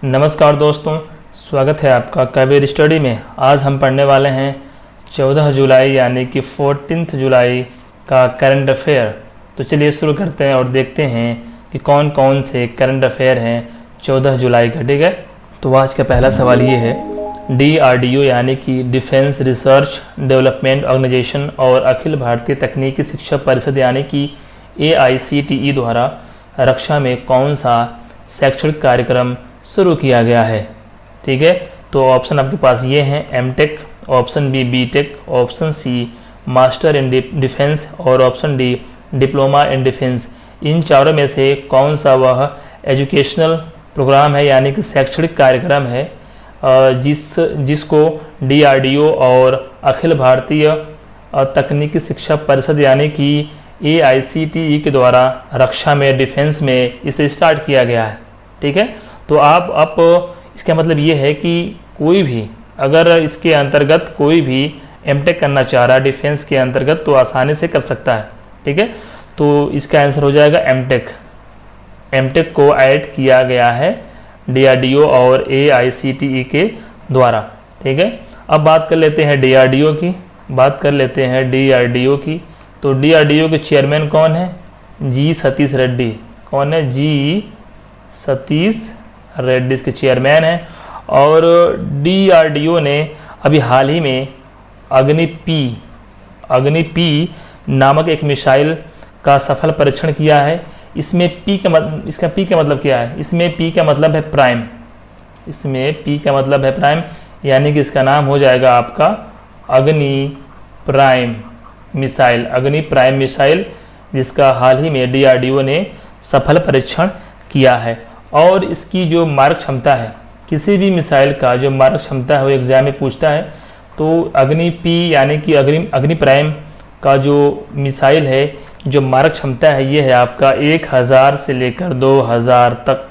नमस्कार दोस्तों, स्वागत है आपका कबीर स्टडी में। आज हम पढ़ने वाले हैं 14 जुलाई यानी कि 14 जुलाई का करंट अफेयर। तो चलिए शुरू करते हैं और देखते हैं कि कौन कौन से करंट अफेयर हैं 14 जुलाई का। ठीक है, तो आज का पहला सवाल ये है, DRDO यानी कि डिफेंस रिसर्च डेवलपमेंट ऑर्गेनाइजेशन और अखिल भारतीय तकनीकी शिक्षा परिषद यानी कि AICTE द्वारा रक्षा में कौन सा शैक्षणिक कार्यक्रम शुरू किया गया है। ठीक है, तो ऑप्शन आपके पास ये हैं, M tech, option B B tech, option C master in defence और option D diploma in defence. इन चारों में से कौन सा वह एजुकेशनल प्रोग्राम है यानी कि शैक्षणिक कार्यक्रम है जिसको DRDO और अखिल भारतीय तकनीकी शिक्षा परिषद यानी कि AICTE के द्वारा रक्षा में डिफेंस में इसे स्टार्ट किया गया है। ठीक है, तो आप इसका मतलब ये है कि कोई भी अगर इसके अंतर्गत कोई भी एमटेक करना चाह रहा है डिफेंस के अंतर्गत तो आसानी से कर सकता है। ठीक है, तो इसका आंसर हो जाएगा एमटेक। एमटेक को ऐड किया गया है DRDO और AICTE के द्वारा। ठीक है, अब बात कर लेते हैं DRDO की। तो DRDO के चेयरमैन कौन है? जी सतीश रेड्डी। कौन है? जी सतीश रेड्डी इसके चेयरमैन हैं। और DRDO ने अभी हाल ही में अग्नि पी नामक एक मिसाइल का सफल परीक्षण किया है। इसमें इसका पी का मतलब क्या है? इसमें पी का मतलब है प्राइम। यानी कि इसका नाम हो जाएगा आपका अग्नि प्राइम मिसाइल, जिसका हाल ही में DRDO ने सफल परीक्षण किया है। और इसकी जो मारक क्षमता है, किसी भी मिसाइल का जो मारक क्षमता है वो एग्जाम में पूछता है। तो अग्नि पी यानी कि अग्नि प्राइम का जो मिसाइल है, जो मारक क्षमता है ये है आपका 1000 से लेकर 2000 तक।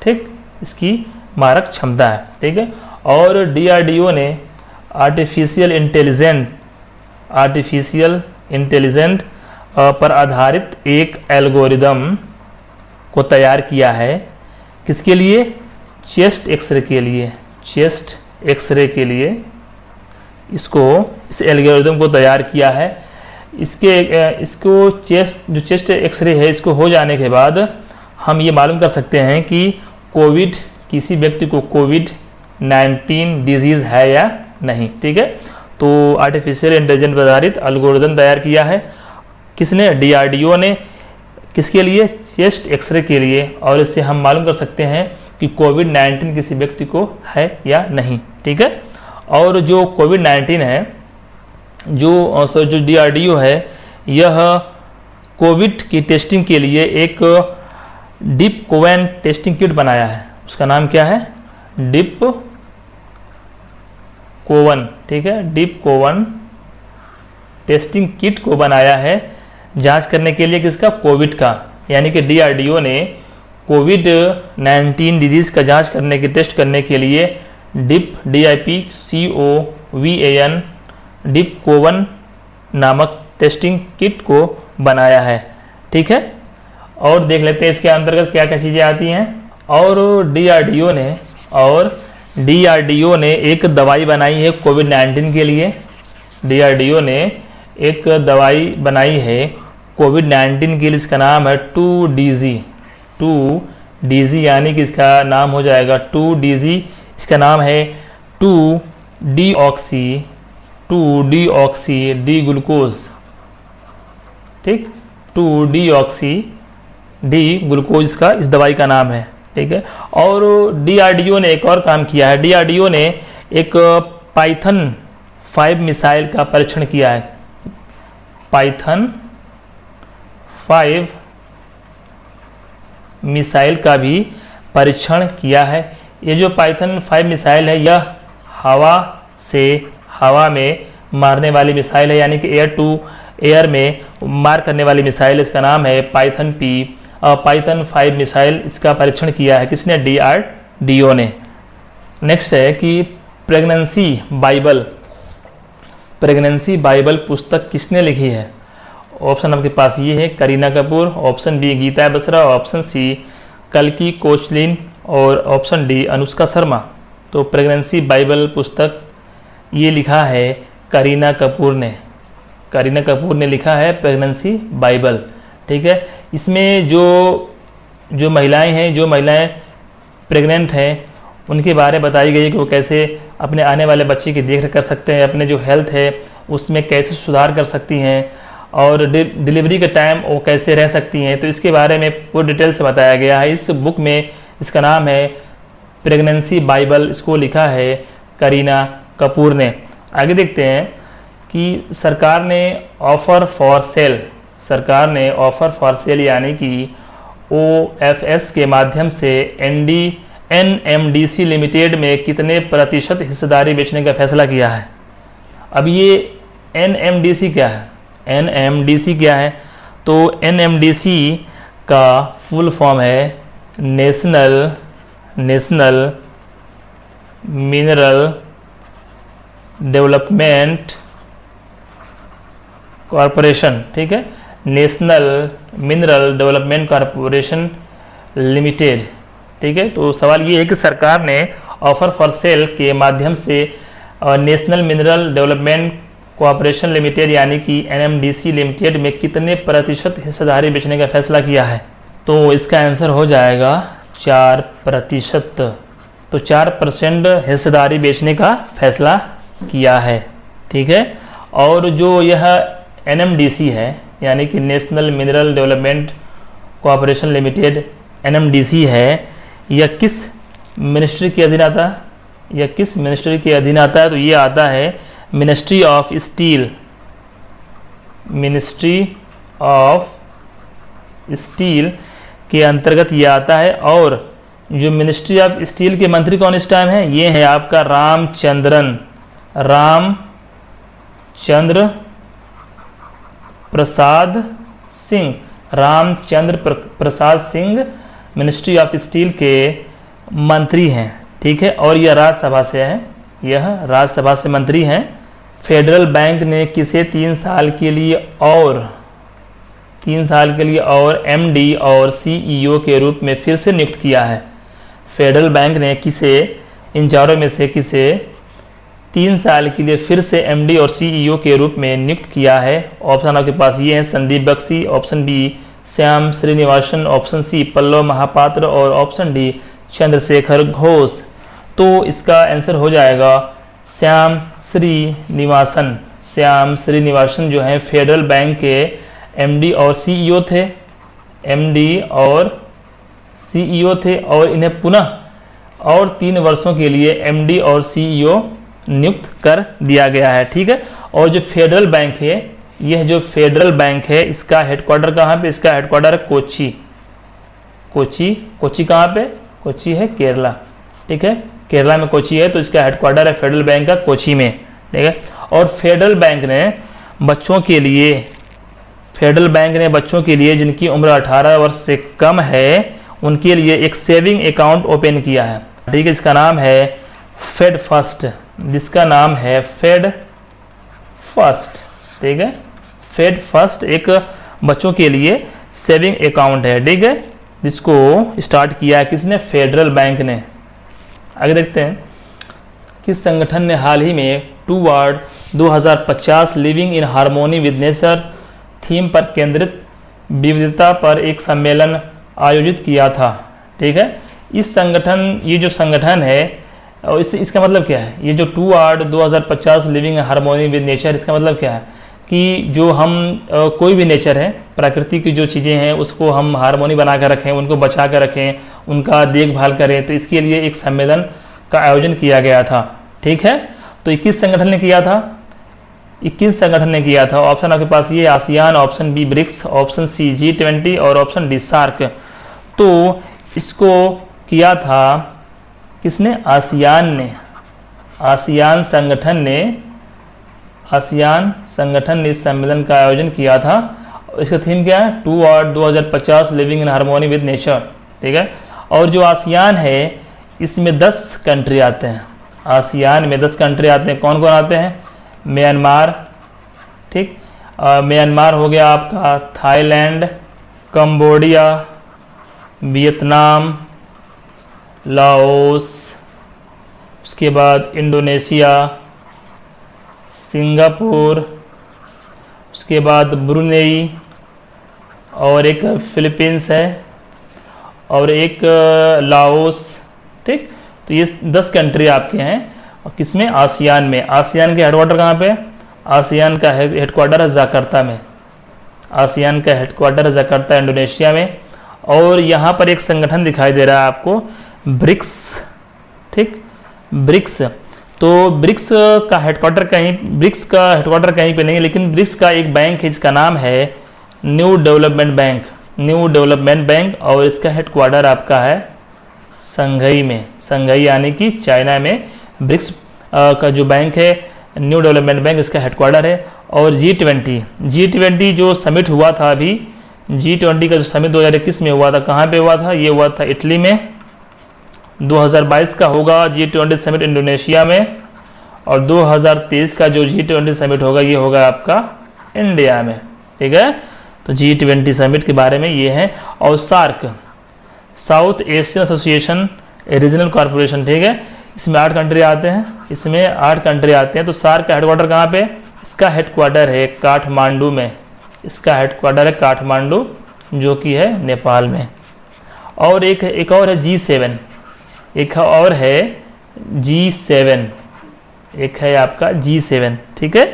ठीक, इसकी मारक क्षमता है। ठीक है, और DRDO ने आर्टिफिशियल इंटेलिजेंट पर आधारित एक एल्गोरिदम को तैयार किया है। किसके लिए? चेस्ट एक्सरे के लिए इस एल्गोरिदम को तैयार किया है। इसको चेस्ट एक्सरे है, इसको हो जाने के बाद हम ये मालूम कर सकते हैं कि किसी व्यक्ति को कोविड-19 डिजीज़ है या नहीं। ठीक है, तो आर्टिफिशियल इंटेलिजेंस पर आधारित एल्गोरिदम तैयार किया है किसने? DRDO ने। किसके लिए? चेस्ट एक्सरे के लिए। और इससे हम मालूम कर सकते हैं कि कोविड-19 किसी व्यक्ति को है या नहीं। ठीक है, और जो कोविड-19 है, जो DRDO है, यह कोविड की टेस्टिंग के लिए एक डिप कोवन टेस्टिंग किट बनाया है। उसका नाम क्या है? डिप कोवन। ठीक है, डिप कोवन टेस्टिंग किट को बनाया है जांच करने के लिए। किसका? कोविड का। यानी कि DRDO ने कोविड-19 डिजीज़ का जांच करने की टेस्ट करने के लिए डिप कोवन नामक टेस्टिंग किट को बनाया है। ठीक है, और देख लेते हैं इसके अंतर्गत क्या क्या चीज़ें आती हैं। और DRDO ने एक दवाई बनाई है कोविड-19 के लिए। DRDO ने एक दवाई बनाई है कोविड-19 के लिए। इसका नाम है 2DG यानी कि इसका नाम हो जाएगा 2DG। इसका नाम है 2-डीऑक्सी डी ग्लूकोज। ठीक, 2-डीऑक्सी डी ग्लूकोज इसका इस दवाई का नाम है। ठीक है, और DRDO ने एक और काम किया है। DRDO ने एक पाइथन 5 मिसाइल का परीक्षण किया है। पाइथन 5 मिसाइल का भी परीक्षण किया है। ये जो पाइथन 5 मिसाइल है, यह हवा में मारने वाली मिसाइल है, यानी कि एयर टू एयर में मार करने वाली मिसाइल। इसका नाम है पाइथन 5 मिसाइल। इसका परीक्षण किया है किसने? DRDO ने। नेक्स्ट है कि प्रेगनेंसी बाइबल पुस्तक किसने लिखी है? ऑप्शन आपके पास ये है, Kareena Kapoor, option B Geeta Basra, option C कल्की कोचलिन, और ऑप्शन डी अनुष्का शर्मा। तो प्रेगनेंसी बाइबल पुस्तक ये लिखा है करीना कपूर ने। करीना कपूर ने लिखा है प्रेगनेंसी बाइबल। ठीक है, इसमें जो महिलाएं हैं, जो महिलाएं प्रेग्नेंट हैं, उनके बारे में बताई गई है कि वो कैसे अपने आने वाले बच्चे की देखरेख कर सकते हैं, अपने जो हेल्थ है उसमें कैसे सुधार कर सकती हैं और डिलीवरी के टाइम वो कैसे रह सकती हैं। तो इसके बारे में पूरी डिटेल से बताया गया है इस बुक में। इसका नाम है प्रेगनेंसी बाइबल, इसको लिखा है करीना कपूर ने। आगे देखते हैं कि सरकार ने ऑफ़र फॉर सेल यानी कि OFS के माध्यम से NMDC लिमिटेड में कितने प्रतिशत हिस्सेदारी बेचने का फैसला किया है। अब ये NMDC क्या है? NMDC क्या है? तो NMDC का फुल फॉर्म है नेशनल मिनरल डेवलपमेंट कॉरपोरेशन। ठीक है, national mineral development corporation limited. ठीक है, तो सवाल ये है कि सरकार ने ऑफर फॉर सेल के माध्यम से national mineral development corporation limited यानी कि NMDC लिमिटेड में कितने प्रतिशत हिस्सेदारी बेचने का फैसला किया है। तो इसका आंसर हो जाएगा 4%। तो 4% हिस्सेदारी बेचने का फैसला किया है। ठीक है, और जो यह NMDC है यानी कि national mineral development corporation limited NMDC है, यह किस मिनिस्ट्री के अधीन आता है? यह किस मिनिस्ट्री के अधीन आता है? तो ये आता है मिनिस्ट्री ऑफ स्टील के अंतर्गत ये आता है। और जो मिनिस्ट्री ऑफ स्टील के मंत्री कौन इस टाइम है? ये है आपका Ramchandra Prasad Singh ministry of steel के मंत्री हैं। ठीक है, और यह राज्यसभा से है, यह राज्यसभा से मंत्री हैं। फेडरल बैंक ने किसे 3 साल के लिए और MD और CEO के रूप में फिर से नियुक्त किया है? फेडरल बैंक ने किसे, इन चारों में से किसे 3 साल के लिए फिर से MD और CEO के रूप में नियुक्त किया है? ऑप्शन आपके पास ये हैं Sandeep Bakshi, option B Shyam Srinivasan, option C Pallav Mahapatra और ऑप्शन डी चंद्रशेखर घोष। तो इसका आंसर हो जाएगा श्याम श्रीनिवासन जो हैं फेडरल बैंक के MD और CEO थे और इन्हें पुनः और 3 वर्षों के लिए MD और CEO नियुक्त कर दिया गया है। ठीक है, और जो फेडरल बैंक है, यह जो फेडरल बैंक है इसका हेडक्वार्टर कहाँ पे? इसका हेडक्वार्टर है कोची कहाँ पे? कोची है केरला। ठीक है, केरला में कोची है, तो इसका हेडक्वार्टर है फेडरल बैंक का कोची में। ठीक है, और फेडरल बैंक ने बच्चों के लिए जिनकी उम्र 18 वर्ष से कम है उनके लिए एक सेविंग अकाउंट ओपन किया है। ठीक है, इसका नाम है फेड फर्स्ट, ठीक है, फेड फर्स्ट एक बच्चों के लिए सेविंग अकाउंट है। ठीक है, जिसको स्टार्ट किया है किसने? फेडरल बैंक ने। आगे देखते हैं, किस संगठन ने हाल ही में toward 2050 living in harmony with nature theme पर केंद्रित विविधता पर एक सम्मेलन आयोजित किया था। ठीक है, ये जो संगठन है और इसका मतलब क्या है? ये जो toward 2050 living in harmony with nature, इसका मतलब क्या है कि जो हम कोई भी नेचर है, प्रकृति की जो चीज़ें हैं उसको हम हार्मोनी बना कर रखें, उनको बचा कर रखें, उनका देखभाल करें। तो इसके लिए एक सम्मेलन का आयोजन किया गया था। ठीक है, तो 21 संगठन ने किया था, 21 संगठन ने किया था। ऑप्शन आपके पास ये ASEAN, option B BRICS, option C G20 और ऑप्शन डी सार्क। तो इसको किया था किसने? आसियान संगठन ने इस सम्मेलन का आयोजन किया था। इसका थीम क्या है? Toward 2050 living in harmony with nature. ठीक है, और जो आसियान है इसमें 10 कंट्री आते हैं। आसियान में 10 कंट्री आते हैं। कौन कौन आते हैं? म्यांमार, ठीक, म्यांमार हो गया आपका, थाईलैंड, कंबोडिया, वियतनाम, लाओस, उसके बाद इंडोनेशिया, सिंगापुर, उसके बाद ब्रुनेई, और एक फिलीपींस है, और एक लाओस। ठीक, तो ये 10 कंट्री आपके हैं। और किसमें? आसियान में। आसियान के हेडक्वार्टर कहाँ पे? आसियान का हेडक्वार्टर है जकार्ता में। आसियान का हेडक्वार्टर है जकार्ता, इंडोनेशिया में। और यहाँ पर एक संगठन दिखाई दे रहा है आपको, ब्रिक्स। ठीक, ब्रिक्स। तो ब्रिक्स का हेडक्वार्टर कहीं पे नहीं है, लेकिन ब्रिक्स का एक बैंक है जिसका नाम है new development bank. New development bank, और इसका हेडक्वार्टर आपका है संघई में। संघई यानी कि चाइना में ब्रिक्स का जो बैंक है, न्यू डेवलपमेंट बैंक, इसका हेडक्वार्टर है। और G20 जो समिट हुआ था अभी, G20 का जो समिट 2021 में हुआ था, कहाँ पे हुआ था? ये हुआ था इटली में। 2022 का होगा G20 समिट इंडोनेशिया में। और 2023 का जो G20 समिट होगा ये होगा आपका इंडिया में। ठीक है, तो G20 समिट के बारे में ये है। और SAARC, South Asian Association Regional Corporation, ठीक है, इसमें 8 कंट्री आते हैं। इसमें 8 कंट्री आते हैं। तो सार्क का हेडक्वार्टर कहाँ पे? इसका हेडक्वार्टर है काठमांडू में। इसका हेडक्वार्टर है काठमांडू, जो कि है नेपाल में। और एक और है G7, एक और है G7, एक है आपका G7। ठीक है,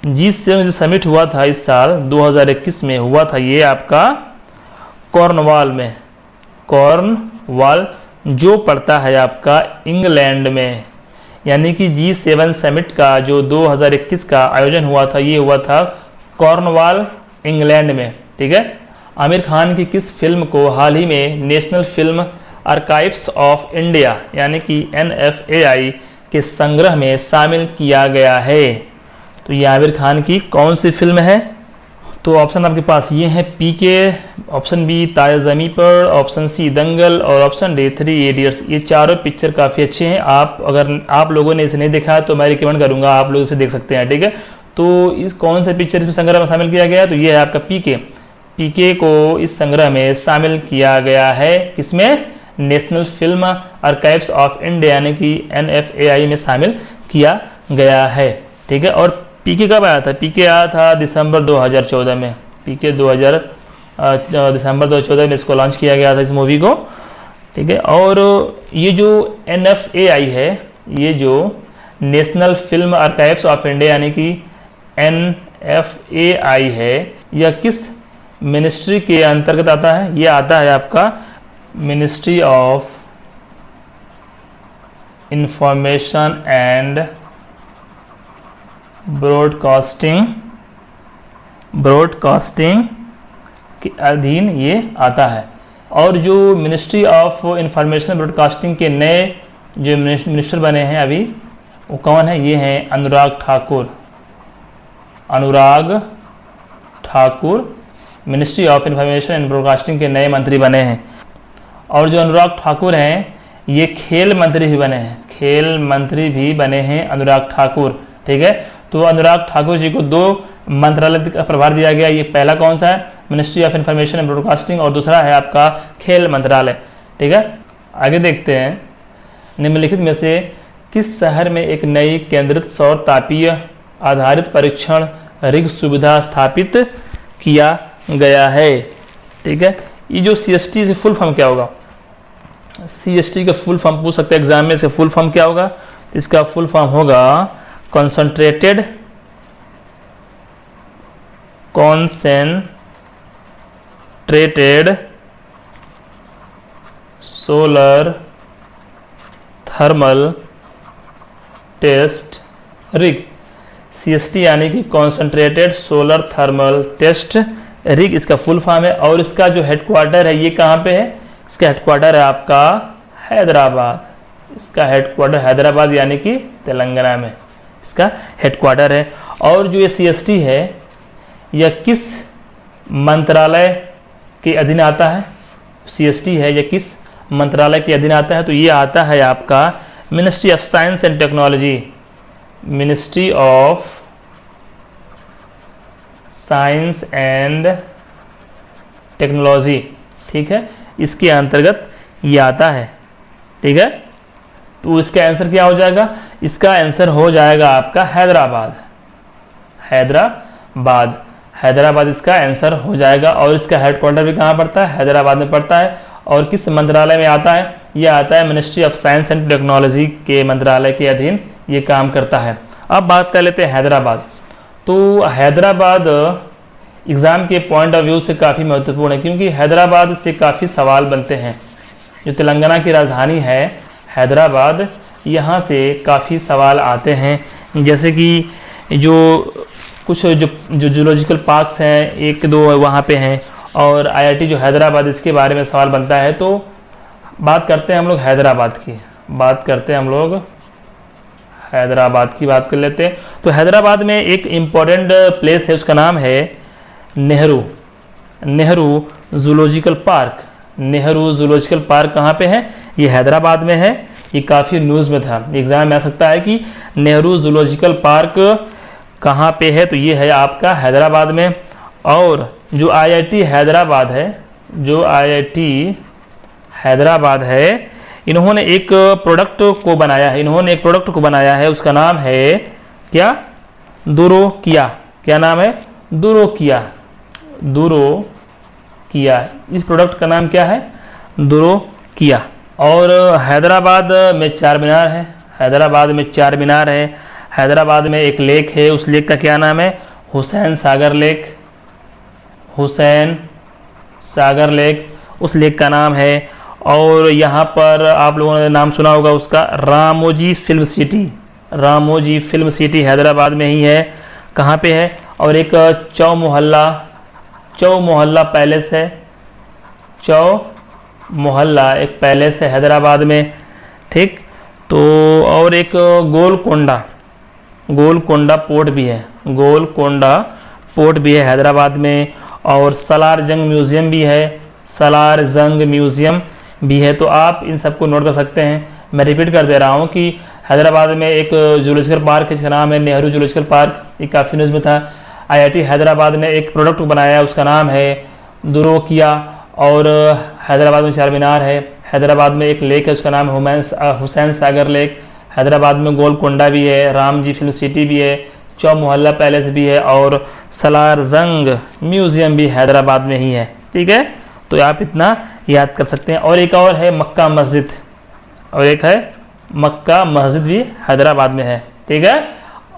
G7 जो समिट हुआ था इस साल 2021 में हुआ था, ये आपका कॉर्नवाल में। कॉर्नवाल जो पड़ता है आपका इंग्लैंड में। यानी कि G7 समिट का जो 2021 का आयोजन हुआ था, ये हुआ था कॉर्नवाल, इंग्लैंड में। ठीक है, आमिर खान की किस फिल्म को हाल ही में national film archives of India यानी कि NFAI के संग्रह में शामिल किया गया है? तो ये आमिर खान की कौन सी फिल्म है? तो ऑप्शन आपके पास ये है PK, ऑप्शन बी तारे ज़मीं पर, ऑप्शन सी दंगल, और ऑप्शन डी 3 इडियट्स। ये चारों पिक्चर काफ़ी अच्छे हैं। अगर आप लोगों ने इसे नहीं देखा है तो मैं रिकमेंड करूँगा आप लोग इसे देख सकते हैं। ठीक है, तो इस कौन से पिक्चर इसमें संग्रह में शामिल किया गया है? तो ये है आपका PK को इस संग्रह में शामिल किया गया है। किसमें? National film archives of India यानी कि NFAI में शामिल किया गया है। ठीक है, और PK कब आया था? PK आया था दिसंबर 2014 में। PK दिसंबर 2014 में इसको लॉन्च किया गया था, इस मूवी को। ठीक है, और ये जो NFAI है, ये जो national film archives of India यानी कि NFAI है, यह किस मिनिस्ट्री के अंतर्गत आता है? ये आता है आपका ministry of information and broadcasting के अधीन ये आता है। और जो मिनिस्ट्री ऑफ इंफॉर्मेशन ब्रॉडकास्टिंग के नए जो मिनिस्टर बने हैं अभी, वो कौन है? ये हैं Anurag Thakur ministry of information and broadcasting के नए मंत्री बने हैं। और जो अनुराग ठाकुर हैं, ये खेल मंत्री भी बने हैं अनुराग ठाकुर। ठीक है, तो अनुराग ठाकुर जी को 2 मंत्रालय का प्रभार दिया गया। ये पहला कौन सा है? Ministry of information and broadcasting, और दूसरा है आपका खेल मंत्रालय। ठीक है, आगे देखते हैं। निम्नलिखित में से किस शहर में एक नई केंद्रित सौर तापीय आधारित परीक्षण रिग सुविधा स्थापित किया गया है? ठीक है, ये जो CST से फुल फॉर्म क्या होगा? CST का फुल फॉर्म पूछ सकते हैं एग्जाम में से, फुल फॉर्म क्या होगा? इसका फुल फॉर्म होगा concentrated solar thermal test rig. CST यानी कि concentrated solar thermal test rig इसका फुल फॉर्म है। और इसका जो हेडक्वार्टर है ये कहाँ पे है? इसका हेडक्वार्टर है आपका हैदराबाद। इसका हेडक्वार्टर हैदराबाद यानी कि तेलंगाना में इसका हेडक्वार्टर है। और जो ये CST है यह किस मंत्रालय के अधीन आता है? CST है यह किस मंत्रालय के अधीन आता है? तो ये आता है आपका ministry of science and technology. Ministry of science and technology. ठीक है, इसके अंतर्गत ये आता है। ठीक है। तो इसका आंसर क्या हो जाएगा? इसका आंसर हो जाएगा आपका हैदराबाद। हैदराबाद, हैदराबाद इसका आंसर हो जाएगा। और इसका हेडक्वार्टर भी कहाँ पड़ता है? हैदराबाद में पड़ता है। और किस मंत्रालय में आता है? ये आता है ministry of science and technology के मंत्रालय के अधीन ये काम करता है। अब बात कर लेते हैं हैदराबाद। तो हैदराबाद एग्ज़ाम के पॉइंट ऑफ व्यू से काफ़ी महत्वपूर्ण है, क्योंकि हैदराबाद से काफ़ी सवाल बनते हैं। जो तेलंगाना की राजधानी है हैदराबाद, यहाँ से काफ़ी सवाल आते हैं। जैसे कि जो कुछ जो जूलॉजिकल पार्क्स हैं, एक दो वहाँ पे हैं, और आईआईटी जो हैदराबाद, इसके बारे में सवाल बनता है। तो बात करते हैं हम लोग हैदराबाद की, बात करते हैं हम लोग हैदराबाद की, बात कर लेते हैं। तो हैदराबाद में एक इम्पॉर्टेंट प्लेस है, उसका नाम है Nehru zoological park. Nehru zoological park कहाँ पे है? ये हैदराबाद में है। ये काफ़ी न्यूज़ में था, एग्ज़ाम में आ सकता है कि नेहरू जूलॉजिकल पार्क कहाँ पे है। तो ये है आपका हैदराबाद में। और जो आईआईटी हैदराबाद है, जो आईआईटी हैदराबाद है, इन्होंने एक प्रोडक्ट को बनाया है, इन्होंने एक प्रोडक्ट को बनाया है, उसका नाम है क्या? दुरोकिया। क्या नाम है? दुरोकिया। दुरोकिया, इस प्रोडक्ट का नाम क्या है? दुरोकिया। और हैदराबाद में चार मीनार है, हैदराबाद में चार मीनार है। हैदराबाद में एक लेक है, उस लेक का क्या नाम है? हुसैन सागर लेक। हुसैन सागर लेक उस लेक का नाम है। और यहाँ पर आप लोगों ने नाम सुना होगा उसका, Ramoji film city. Ramoji film city Hyderabad में ही है। कहाँ पे है? और एक चौ मोहल्ला पैलेस है, चौ मोहल्ला एक पैलेस है हैदराबाद में, ठीक। तो और एक गोलकोंडा पोर्ट भी है, गोलकोंडा पोर्ट भी है हैदराबाद में। और सलार जंग म्यूज़ियम भी है, सलार जंग म्यूज़ियम भी है। तो आप इन सबको नोट कर सकते हैं। मैं रिपीट कर दे रहा हूँ कि हैदराबाद में एक जूलॉजिकल पार्क है जिसका नाम है नेहरू जूलॉजिकल पार्क, ये काफ़ी न्यूज़ में था। आईआईटी हैदराबाद ने एक प्रोडक्ट बनाया है, उसका नाम है दुरोकिया। और हैदराबाद में चार मीनार है, हैदराबाद में एक लेक है, उसका नाम है हुसैन सागर लेक। हैदराबाद में गोलकोंडा भी है, रामजी फिल्म सिटी भी है, चौ मोहल्ला पैलेस भी है, और सलार जंग म्यूज़ियम भी हैदराबाद में ही है, ठीक है। तो आप इतना याद कर सकते हैं। और एक और है मक्का मस्जिद, और एक है मक्का मस्जिद भी हैदराबाद में है, ठीक है।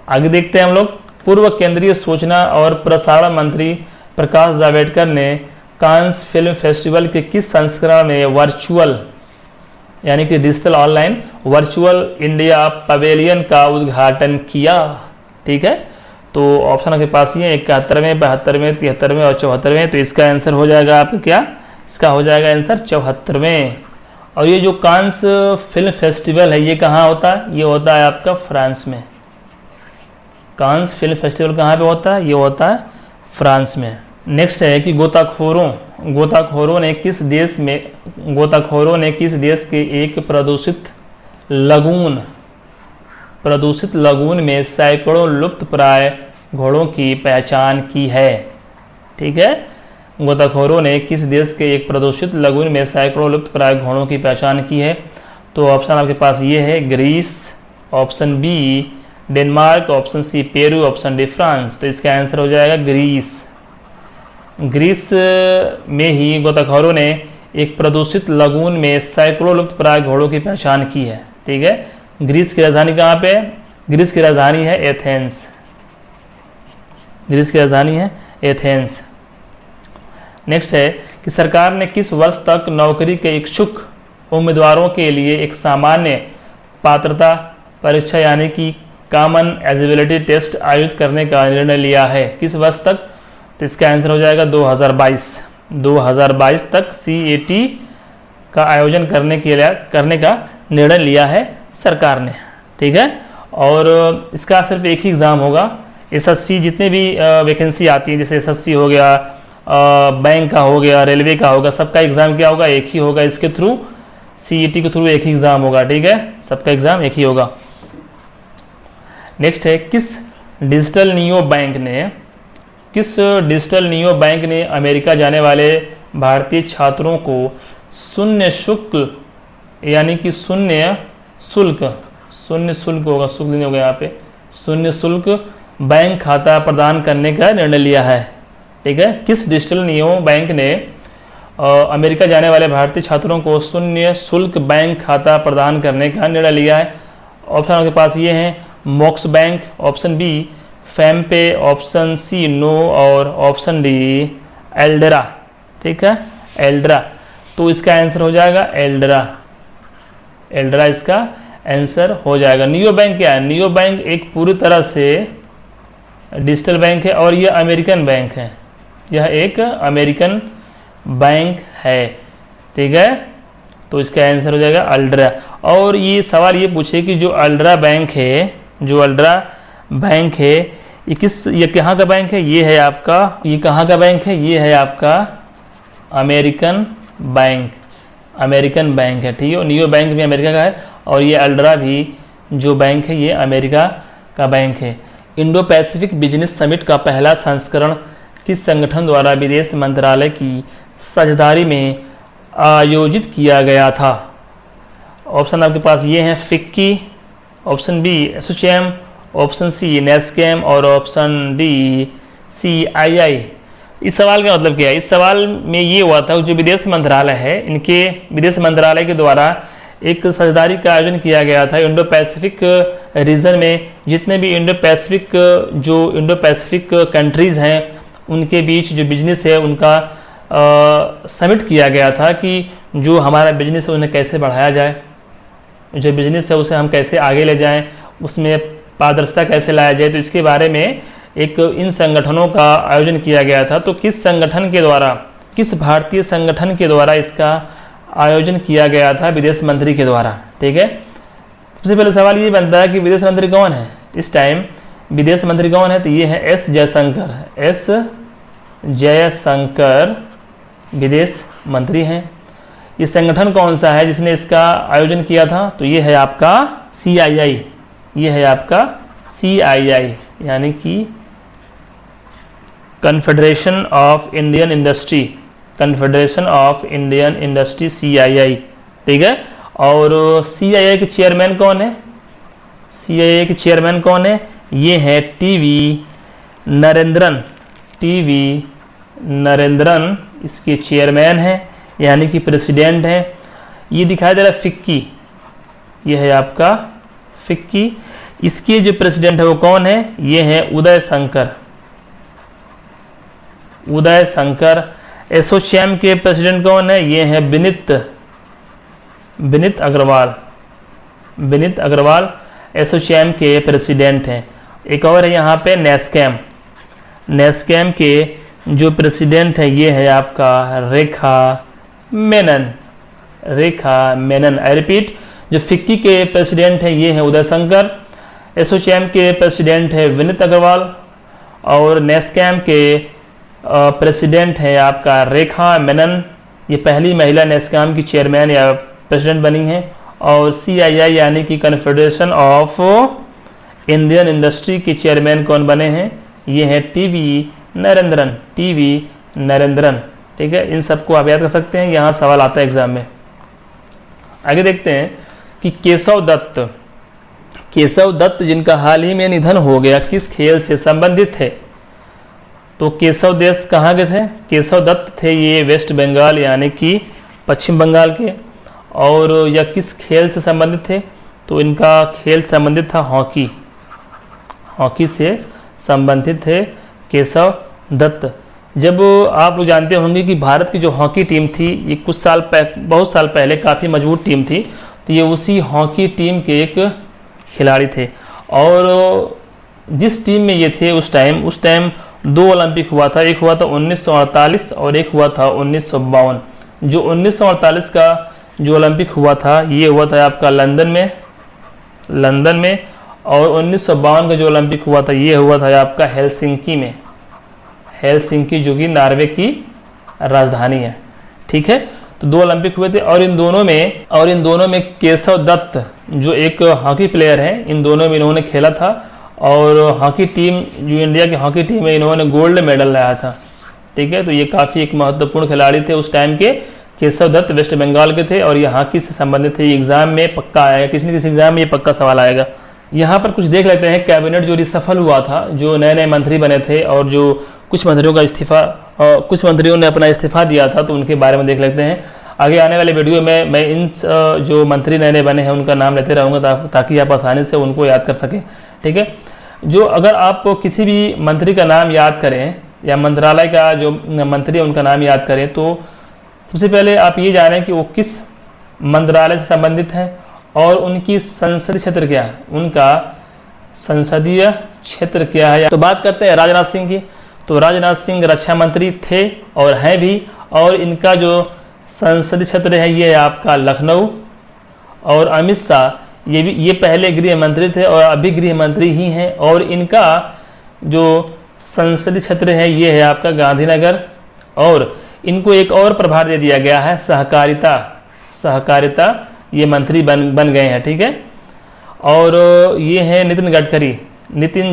आगे देखते हैं हम लोग। पूर्व केंद्रीय सूचना और प्रसारण मंत्री प्रकाश जावड़ेकर ने कांस फिल्म फेस्टिवल के किस संस्करण में वर्चुअल यानी कि digital online virtual India pavilion का उद्घाटन किया, ठीक है। तो ऑप्शन आपके पास ही है 71वें, 72वें, 73वें और 74वें। तो इसका आंसर हो जाएगा आपका क्या? इसका हो जाएगा आंसर 74वें। और ये जो कांस फिल्म फेस्टिवल है ये कहाँ होता है? ये होता है आपका फ्रांस में। कांस फिल्म फेस्टिवल कहाँ पे होता है? ये होता है फ्रांस में। नेक्स्ट है कि गोताखोरों ने किस देश के एक प्रदूषित लगून में सैकड़ों लुप्तप्राय घोड़ों की पहचान की है, ठीक है। गोताखोरों ने किस देश के एक प्रदूषित लगून में सैकड़ों लुप्तप्राय घोड़ों की पहचान की है? तो ऑप्शन आपके पास ये है Greece, option B Denmark, option C Peru, option D France. तो इसका आंसर हो जाएगा ग्रीस। ग्रीस में ही गोताखोरों ने एक प्रदूषित लगून में सैकड़ों लुप्तप्राय घोड़ों की पहचान की है, ठीक है। ग्रीस की राजधानी कहाँ पे है? ग्रीस की राजधानी है एथेंस। ग्रीस की राजधानी है एथेंस। नेक्स्ट है कि सरकार ने किस वर्ष तक नौकरी के इच्छुक उम्मीदवारों के लिए एक सामान्य पात्रता परीक्षा यानी कि कॉमन एलिजिबिलिटी टेस्ट आयोजित करने का निर्णय लिया है? किस वर्ष तक? तो इसका आंसर हो जाएगा 2022 तक CAT का आयोजन करने का निर्णय लिया है सरकार ने, ठीक है। और इसका सिर्फ एक ही एग्ज़ाम होगा। SSC जितने भी वैकेंसी आती हैं, जैसे SSC हो गया, बैंक का हो गया, रेलवे का होगा, सबका एग्ज़ाम क्या होगा? एक ही होगा। इसके थ्रू CAT के थ्रू एक ही एग्ज़ाम होगा, ठीक है। सबका एग्ज़ाम एक ही होगा। नेक्स्ट है किस डिजिटल नियो बैंक ने अमेरिका जाने वाले भारतीय छात्रों को शून्य शुल्क यानी कि शून्य शुल्क होगा, शुल्क नहीं होगा यहाँ पे, शून्य शुल्क बैंक खाता प्रदान करने का निर्णय लिया है। ठीक है, किस डिजिटल नियो बैंक ने अमेरिका जाने वाले भारतीय छात्रों को शून्य शुल्क बैंक खाता प्रदान करने का निर्णय लिया है? ऑप्शन आपके पास ये हैं, Mox bank, option B FamPay, option C नो और ऑप्शन डी एल्डरा। ठीक है, एल्डरा। तो इसका आंसर हो जाएगा एल्डरा, एल्डरा इसका आंसर हो जाएगा। नियो बैंक क्या है? नियो बैंक एक पूरी तरह से डिजिटल बैंक है और यह अमेरिकन बैंक है, यह एक अमेरिकन बैंक है। ठीक है, तो इसका आंसर हो जाएगा अल्ड्रा। और ये सवाल ये पूछे कि जो अल्ड्रा बैंक है, जो अल्ड्रा बैंक है ये कहाँ का बैंक है? ये है आपका, ये कहाँ का बैंक है? ये है आपका अमेरिकन बैंक, अमेरिकन बैंक है। ठीक है, नियो बैंक भी अमेरिका का है और ये अल्ड्रा भी जो बैंक है ये अमेरिका का बैंक है। इंडो पैसिफिक बिजनेस समिट का पहला संस्करण किस संगठन द्वारा विदेश मंत्रालय की साझेदारी में आयोजित किया गया था? ऑप्शन आपके पास ये हैं, FICCI, option B ASSOCHAM, option C NASSCOM और ऑप्शन डी CII। इस सवाल का मतलब क्या है? इस सवाल में ये हुआ था जो विदेश मंत्रालय है, इनके विदेश मंत्रालय के द्वारा एक साझेदारी का आयोजन किया गया था इंडो पैसिफिक रीजन में। जितने भी इंडो पैसिफिक कंट्रीज़ हैं उनके बीच जो बिजनेस है उनका समिट किया गया था कि जो हमारा बिजनेस है उन्हें कैसे बढ़ाया जाए, जो बिजनेस है उसे हम कैसे आगे ले जाएं, उसमें पारदर्शिता कैसे लाया जाए। तो इसके बारे में एक इन संगठनों का आयोजन किया गया था। तो किस संगठन के द्वारा, किस भारतीय संगठन के द्वारा इसका आयोजन किया गया था? विदेश मंत्री के द्वारा। ठीक है, सबसे पहले सवाल ये बनता है कि विदेश मंत्री कौन है इस टाइम? विदेश मंत्री कौन है? तो ये है एस जयशंकर विदेश मंत्री हैं। ये संगठन कौन सा है जिसने इसका आयोजन किया था? तो ये है आपका CII, ये है आपका CII यानी कि confederation of Indian industry, confederation of Indian industry CII। ठीक है, और CII के चेयरमैन कौन है? CII के चेयरमैन कौन है? ये है TV नरेंद्रन इसके चेयरमैन हैं यानी कि प्रेसिडेंट हैं। ये दिखाई दे रहा है फिक्की, ये है आपका फिक्की। इसके जो प्रेसिडेंट है वो कौन है? ये है उदय शंकर। एसोचैम के प्रेसिडेंट कौन है? ये है विनीत अग्रवाल एसोचैम के प्रेसिडेंट हैं। एक और है यहाँ पे नेस्कैम के जो प्रेसिडेंट है ये है आपका रेखा मेनन। आई रिपीट, जो फिक्की के प्रेसिडेंट है ये है उदय शंकर, एसोचैम के प्रेसिडेंट है विनीत अग्रवाल और नेस्कैम के प्रेसिडेंट है आपका रेखा मेनन। ये पहली महिला नेस्कैम की चेयरमैन या प्रेसिडेंट बनी हैं। और CII यानी कि कन्फेडरेशन ऑफ इंडियन इंडस्ट्री के चेयरमैन कौन बने हैं? ये है TV नरेंद्रन। ठीक है, इन सबको आप याद कर सकते हैं, यहाँ सवाल आता है एग्जाम में। आगे देखते हैं कि केशव दत्त जिनका हाल ही में निधन हो गया किस खेल से संबंधित थे? तो केशव देश कहाँ के थे? केशव दत्त थे ये वेस्ट बंगाल यानी कि पश्चिम बंगाल के। और यह किस खेल से संबंधित थे? तो इनका खेल संबंधित था हॉकी से संबंधित थे केशव दत्त। जब आप लोग जानते होंगे कि भारत की जो हॉकी टीम थी ये बहुत साल पहले काफ़ी मजबूत टीम थी, तो ये उसी हॉकी टीम के एक खिलाड़ी थे। और जिस टीम में ये थे उस टाइम 2 ओलंपिक हुआ था, एक हुआ था 1948 और एक हुआ था 1952। जो 1948 का जो ओलंपिक हुआ था ये हुआ था आपका लंदन में, और 1952 का जो ओलंपिक हुआ था ये हुआ था आपका हेलसिंकी जो कि नॉर्वे की राजधानी है। ठीक है, तो 2 ओलंपिक हुए थे और इन दोनों में केशव दत्त जो एक हॉकी प्लेयर हैं, इन दोनों में इन्होंने खेला था। और हॉकी टीम जो इंडिया की हॉकी टीम है इन्होंने गोल्ड मेडल लाया था। ठीक है, तो ये काफ़ी एक महत्वपूर्ण खिलाड़ी थे उस टाइम के केशव दत्त वेस्ट बंगाल के थे और यहाँ की से संबंधित थे। एग्जाम में पक्का आएगा, किसी न किसी एग्जाम में ये पक्का सवाल आएगा। यहाँ पर कुछ देख लेते हैं कैबिनेट जो रिसफल हुआ था, जो नए नए मंत्री बने थे और जो कुछ मंत्रियों का इस्तीफा कुछ मंत्रियों ने अपना इस्तीफा दिया था, तो उनके बारे में देख लेते हैं। आगे आने वाले वीडियो में मैं इन जो मंत्री नए नए बने हैं उनका नाम लेते रहूँगा ताकि आप आसानी से उनको याद कर सकें। ठीक है, जो अगर आप किसी भी मंत्री का नाम याद करें या मंत्रालय का जो मंत्री है उनका नाम याद करें, तो सबसे पहले आप ये जानें कि वो किस मंत्रालय से संबंधित हैं और उनकी संसदीय क्षेत्र क्या है, उनका संसदीय क्षेत्र क्या है। तो बात करते हैं राजनाथ सिंह की। तो राजनाथ सिंह रक्षा मंत्री थे और हैं भी, और इनका जो संसदीय क्षेत्र है ये है आपका लखनऊ। और अमित शाह ये पहले गृह मंत्री थे और अभी गृह मंत्री ही हैं, और इनका जो संसदीय क्षेत्र है ये है आपका गांधीनगर। और इनको एक और प्रभार दे दिया गया है सहकारिता, ये मंत्री बन गए हैं। ठीक है, और ये है नितिन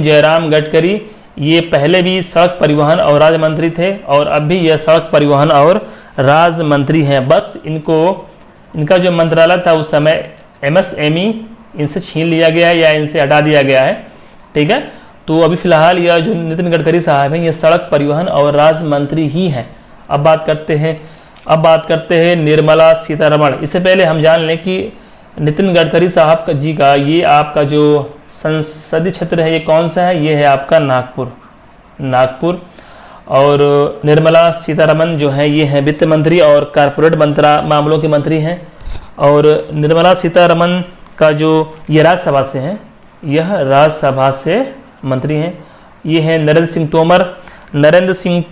जयराम गडकरी, ये पहले भी सड़क परिवहन और राज्य मंत्री थे और अब भी यह सड़क परिवहन और राज्य मंत्री हैं। बस इनका जो मंत्रालय था उस समय MSME इनसे छीन लिया गया है या इनसे हटा दिया गया है। ठीक है, तो अभी फिलहाल यह जो नितिन गडकरी साहब हैं ये सड़क परिवहन और राज्य मंत्री ही हैं। अब बात करते हैं निर्मला सीतारमण। इससे पहले हम जान लें कि नितिन गडकरी साहब जी का ये आपका जो संसदीय क्षेत्र है ये कौन सा है, ये है आपका नागपुर। और निर्मला सीतारमण जो है ये है वित्त मंत्री और कारपोरेट मामलों के मंत्री हैं। और निर्मला सीतारमण का जो ये राज्यसभा से हैं, यह राज्यसभा से मंत्री हैं। ये है नरेंद्र सिंह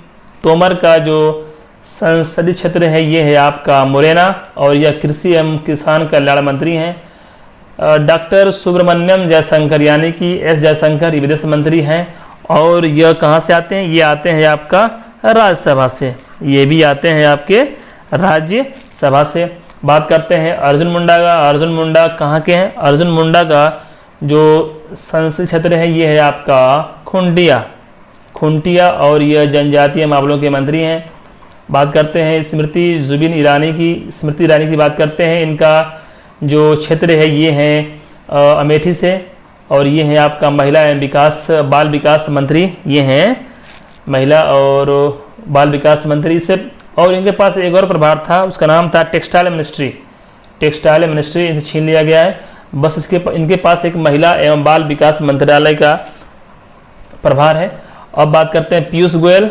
तोमर का जो संसदीय क्षेत्र है ये है आपका मुरैना और यह कृषि एवं किसान कल्याण मंत्री हैं। डॉक्टर सुब्रमण्यम जयशंकर यानी कि S जयशंकर ये विदेश मंत्री हैं और यह कहाँ से आते हैं, ये आते हैं आपका राज्यसभा से, ये भी आते हैं आपके राज्यसभा से। बात करते हैं अर्जुन मुंडा का। अर्जुन मुंडा कहाँ के हैं, अर्जुन मुंडा का जो संसदीय क्षेत्र है ये है आपका खुंटिया और यह जनजातीय मामलों के मंत्री हैं। बात करते हैं स्मृति ईरानी की बात करते हैं। इनका जो क्षेत्र है ये है अमेठी से और ये है आपका महिला एवं बाल विकास मंत्री, ये हैं महिला और बाल विकास मंत्री से। और इनके पास एक और प्रभार था, उसका नाम था टेक्सटाइल मिनिस्ट्री इनसे छीन लिया गया है। बस इनके पास एक महिला एवं बाल विकास मंत्रालय का प्रभार है। अब बात करते हैं पीयूष गोयल।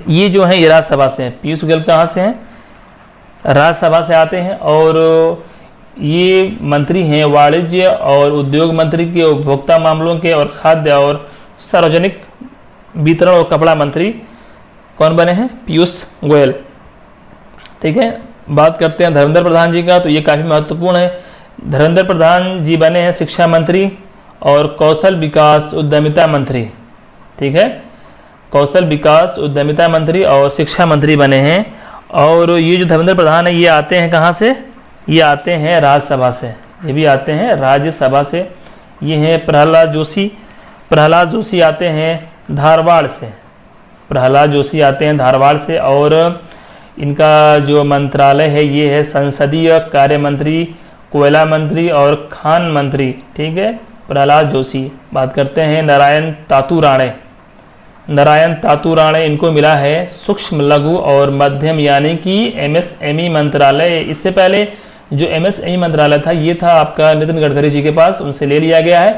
ये जो है ये राज्यसभा से हैं। पीयूष गोयल कहाँ से हैं, राज्यसभा से आते हैं और ये मंत्री हैं वाणिज्य और उद्योग मंत्री के, उपभोक्ता मामलों के और खाद्य और सार्वजनिक वितरण और कपड़ा मंत्री कौन बने हैं, पीयूष गोयल। ठीक है, बात करते हैं धर्मेंद्र प्रधान जी का। तो ये काफ़ी महत्वपूर्ण है। धर्मेंद्र प्रधान जी बने हैं शिक्षा मंत्री और कौशल विकास उद्यमिता मंत्री। ठीक है, कौशल विकास उद्यमिता मंत्री और शिक्षा मंत्री बने हैं। और ये जो धर्मेंद्र प्रधान है ये आते हैं कहाँ से, ये आते हैं राज्यसभा से, ये भी आते हैं राज्यसभा से। ये हैं प्रहलाद जोशी आते हैं धारवाड़ से। और इनका जो मंत्रालय है ये है संसदीय कार्य मंत्री, कोयला मंत्री और खान मंत्री। ठीक है, प्रहलाद जोशी। बात करते हैं नारायण तातू राणे, इनको मिला है सूक्ष्म लघु और मध्यम यानी कि MSME मंत्रालय। इससे पहले जो MSME मंत्रालय था ये था आपका नितिन गडकरी जी के पास, उनसे ले लिया गया है।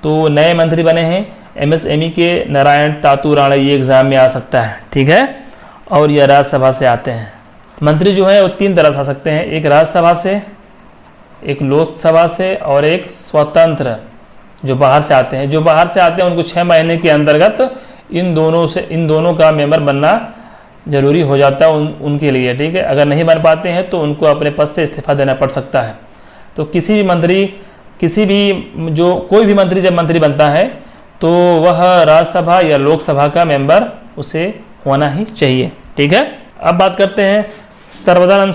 तो नए मंत्री बने हैं MSME के नारायण तातू राणे, ये एग्जाम में आ सकता है। ठीक है, और यह राज्यसभा से आते हैं। मंत्री जो है वो 3 तरह से आ सकते हैं, एक राज्यसभा से, एक लोकसभा से और एक स्वतंत्र जो बाहर से आते हैं। जो बाहर से आते हैं उनको 6 महीने के अंतर्गत इन दोनों का मेंबर बनना जरूरी हो जाता है उनके लिए। ठीक है, अगर नहीं बन पाते हैं तो उनको अपने पद से इस्तीफा देना पड़ सकता है। तो कोई भी मंत्री जब मंत्री बनता है तो वह राज्यसभा या लोकसभा का मेंबर उसे होना ही चाहिए। ठीक है, अब बात करते हैं सर्वदानंद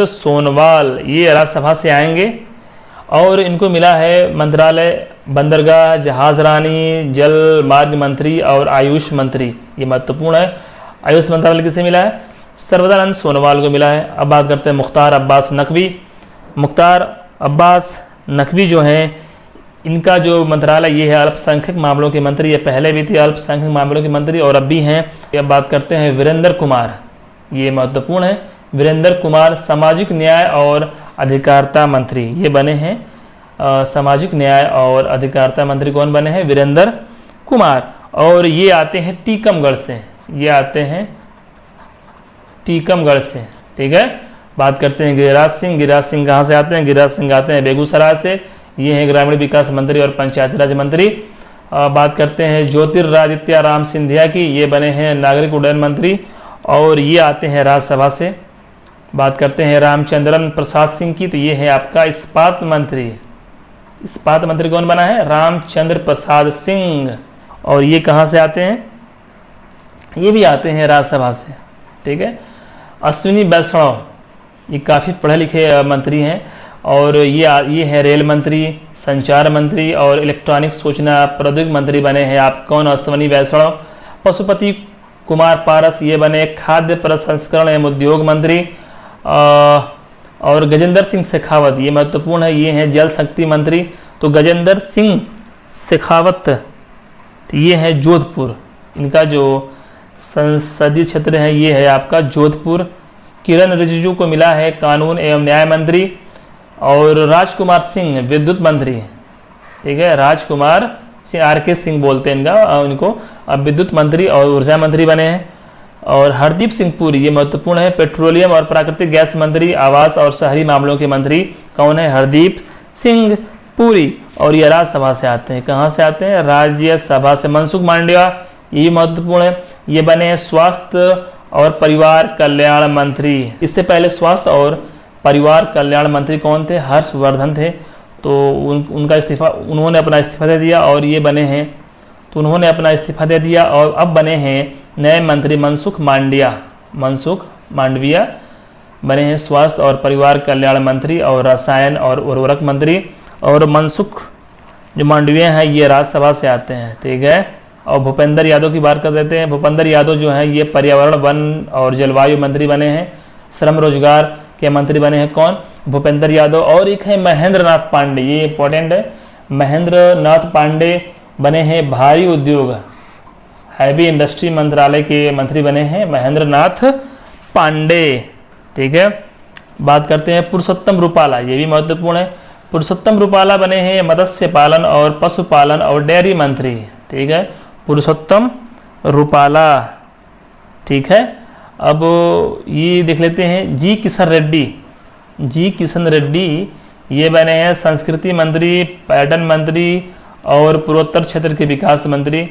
सोनवाल, ये राज्यसभा से आएंगे और इनको मिला है मंत्रालय बंदरगाह, जहाजरानी, जल मार्ग मंत्री और आयुष मंत्री। ये महत्वपूर्ण है। आयुष मंत्रालय किसे मिला है? सर्बानंद सोनोवाल को मिला है। अब बात करते हैं मुख्तार अब्बास नकवी। मुख्तार अब्बास नकवी जो हैं, इनका जो मंत्रालय ये है अल्पसंख्यक मामलों के मंत्री, ये पहले भी थे अल्पसंख्यक मामलों के मंत्री और अब भी हैं। अब बात करते हैं वीरेंद्र कुमार, ये महत्वपूर्ण है। वीरेंद्र कुमार सामाजिक न्याय और अधिकारिता मंत्री ये बने हैं। सामाजिक न्याय और अधिकारिता मंत्री कौन बने हैं? वीरेंद्र कुमार। और ये आते हैं टीकमगढ़ से, ये आते हैं टीकमगढ़ से, ठीक है। बात करते हैं गिरिराज सिंह। गिरिराज सिंह कहाँ से आते हैं? गिरिराज सिंह आते हैं बेगूसराय से, ये हैं ग्रामीण विकास मंत्री और पंचायती राज मंत्री। बात करते हैं ज्योतिरादित्य राम सिंधिया की, ये बने हैं नागरिक उड्डयन मंत्री और ये आते हैं राज्यसभा से। बात करते हैं रामचंद्रन प्रसाद सिंह की, तो ये है आपका इस्पात मंत्री। इस्पात मंत्री कौन बना है? रामचंद्र प्रसाद सिंह। और ये कहाँ से आते हैं? ये भी आते हैं राज्यसभा से, ठीक है। अश्विनी वैष्णव, ये काफ़ी पढ़े लिखे मंत्री हैं और ये है रेल मंत्री, संचार मंत्री और इलेक्ट्रॉनिक सूचना प्रौद्योगिकी मंत्री बने हैं आप कौन? अश्विनी वैष्णव। पशुपति कुमार पारस, ये बने खाद्य प्रसंस्करण एवं उद्योग मंत्री। और गजेंद्र सिंह शेखावत, ये महत्वपूर्ण है, ये हैं जल शक्ति मंत्री। तो गजेंद्र सिंह शेखावत ये है जोधपुर, इनका जो संसदीय क्षेत्र है ये है आपका जोधपुर। किरण रिजिजू को मिला है कानून एवं न्याय मंत्री। और राजकुमार सिंह विद्युत मंत्री, ठीक है। राजकुमार सिंह, RK सिंह बोलते हैं इनको, अब विद्युत मंत्री और ऊर्जा मंत्री बने हैं। और हरदीप सिंह पुरी, ये महत्वपूर्ण है, पेट्रोलियम और प्राकृतिक गैस मंत्री, आवास और शहरी मामलों के मंत्री कौन है? हरदीप सिंह पुरी। और ये राज्यसभा से आते हैं, कहाँ से आते हैं? राज्यसभा से। मनसुख मांडविया, ये महत्वपूर्ण है, ये बने हैं स्वास्थ्य और परिवार कल्याण मंत्री। इससे पहले स्वास्थ्य और परिवार कल्याण मंत्री कौन थे? हर्षवर्धन थे। तो उनका इस्तीफा, उन्होंने अपना इस्तीफा दे दिया और ये बने हैं, तो उन्होंने अपना इस्तीफा दे दिया और अब बने हैं नए मंत्री मनसुख मांडविया बने हैं स्वास्थ्य और परिवार कल्याण मंत्री और रसायन और उर्वरक मंत्री। और मनसुख जो मांडविया हैं ये राज्यसभा से आते हैं, ठीक है। और भूपेंद्र यादव की बात कर देते हैं। भूपेंद्र यादव जो हैं ये पर्यावरण वन और जलवायु मंत्री बने हैं। श्रम रोजगार के मंत्री बने हैं कौन? भूपेंद्र यादव। और एक है महेंद्र नाथ पांडे, ये इंपॉर्टेंट है, महेंद्र नाथ पांडे बने हैं भारी उद्योग हैवी इंडस्ट्री मंत्रालय के मंत्री बने हैं महेंद्र नाथ पांडे, ठीक है। बात करते हैं पुरुषोत्तम रूपाला, ये भी महत्वपूर्ण है। पुरुषोत्तम रूपाला बने हैं मत्स्य पालन और पशुपालन और डेयरी मंत्री, ठीक है। पुरुषोत्तम रूपाला, ठीक है। अब ये देख लेते हैं जी किशन रेड्डी, ये बने हैं संस्कृति मंत्री, पर्यटन मंत्री और पूर्वोत्तर क्षेत्र के विकास मंत्री।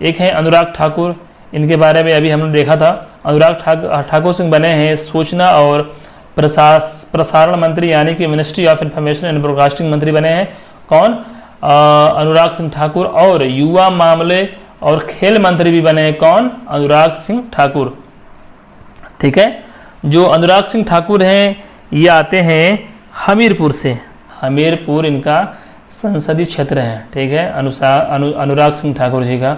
एक है अनुराग ठाकुर, इनके बारे में अभी हमने देखा था। अनुराग ठाकुर सिंह बने हैं सूचना और प्रसारण मंत्री, यानी कि ministry of information and broadcasting मंत्री बने हैं कौन? अनुराग सिंह ठाकुर। और युवा मामले और खेल मंत्री भी बने हैं कौन? अनुराग सिंह ठाकुर, ठीक है। जो अनुराग सिंह ठाकुर हैं ये आते हैं हमीरपुर से, हमीरपुर इनका संसदीय क्षेत्र है, ठीक है, अनुराग सिंह ठाकुर जी का,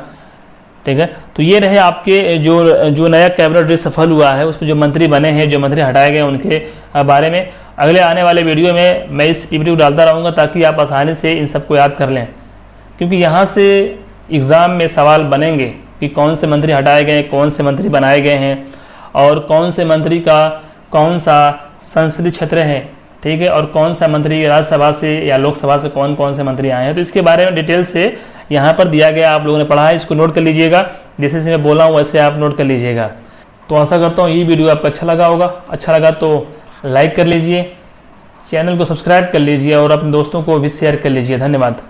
ठीक है। तो ये रहे आपके जो नया कैबिनेट रिसफल हुआ है उसमें जो मंत्री बने हैं, जो मंत्री हटाए गए उनके बारे में अगले आने वाले वीडियो में मैं इस PPT को डालता रहूँगा ताकि आप आसानी से इन सबको याद कर लें, क्योंकि यहाँ से एग्ज़ाम में सवाल बनेंगे कि कौन से मंत्री हटाए गए, कौन से मंत्री बनाए गए हैं और कौन से मंत्री का कौन सा संसदीय क्षेत्र है, ठीक है, और कौन सा मंत्री राज्यसभा से या लोकसभा से कौन कौन से मंत्री आए हैं। तो इसके बारे में डिटेल से यहाँ पर दिया गया, आप लोगों ने पढ़ा है, इसको नोट कर लीजिएगा। जैसे मैं बोला हूँ वैसे आप नोट कर लीजिएगा। तो आशा करता हूँ ये वीडियो आपको अच्छा लगा होगा। अच्छा लगा तो लाइक कर लीजिए, चैनल को सब्सक्राइब कर लीजिए और अपने दोस्तों को भी शेयर कर लीजिए। धन्यवाद।